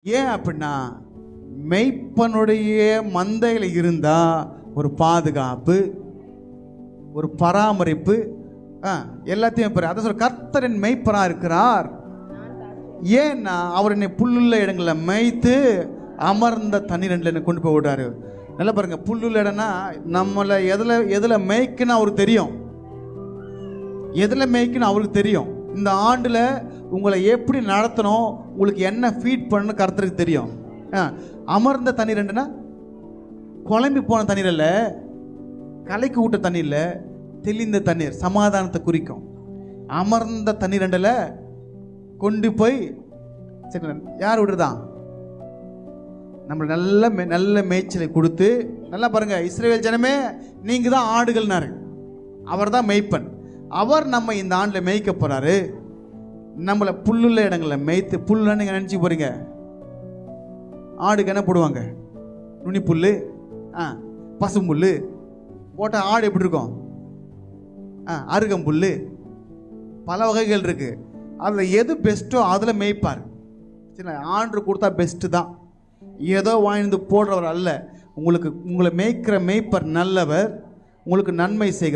ஏன் அப்படின்னா மெய்ப்பனுடைய மந்தையில் இருந்தா ஒரு பாதுகாப்பு, ஒரு பராமரிப்பு, எல்லாத்தையும் பெற. அதை சொல்ற கர்த்தரின் மெய்ப்பனா இருக்கிறார். ஏன்னா அவர் என்னை புல்லுள்ள இடங்களில் மேய்த்து அமர்ந்த தண்ணீரில் கொண்டு போய் விடுறாரு. நல்லா பாருங்க, புல்லுள்ள இடம்னா நம்மளை எதில் மேய்க்குன்னு அவருக்கு தெரியும். எதில் மேய்க்குன்னு அவருக்கு தெரியும். இந்த ஆண்டில் உங்களை எப்படி நடத்தணும், உங்களுக்கு என்ன ஃபீட் பண்ணணும் கர்த்தருக்கு தெரியும். அமர்ந்த தண்ணீர் என்னன்னா குழம்பி போன தண்ணீர் இல்லை, கலைக்கு விட்ட தண்ணீர் இல்லை, தெளிந்த தண்ணீர், சமாதானத்தை குறிக்கும். அமர்ந்த தண்ணீர் ரெண்டில் கொண்டு போய் சரி யார் விடுறதான் நம்மளை நல்ல மேய்ச்சலை கொடுத்து. நல்லா பாருங்க, இஸ்ரவேல் ஜனமே நீங்கள் தான் ஆடுகள்னாரு. அவர் தான் மெய்ப்பன். அவர் நம்ம இந்த ஆண்டில் மேய்க்க போகிறாரு. நம்மளை புல்லுள்ள இடங்களில் மேய்த்து. புல்லுன்னு நீங்கள் நினச்சி போகிறீங்க, ஆடுக்கு என்ன போடுவாங்க? நுனி புல், பசும்புல் போட்டால் ஆடு எப்படி இருக்கும்? அருகம்புல், பல வகைகள் இருக்குது. அதில் எது பெஸ்ட்டோ அதில் மேய்ப்பார். சரி, ஆண்டு கொடுத்தா பெஸ்ட்டு தான், ஏதோ வாங்கிட்டு போடுறவர் அல்ல. உங்களை மேய்க்கிற மேய்ப்பர் நல்லவர், உங்களுக்கு நன்மை செய்கிறார்.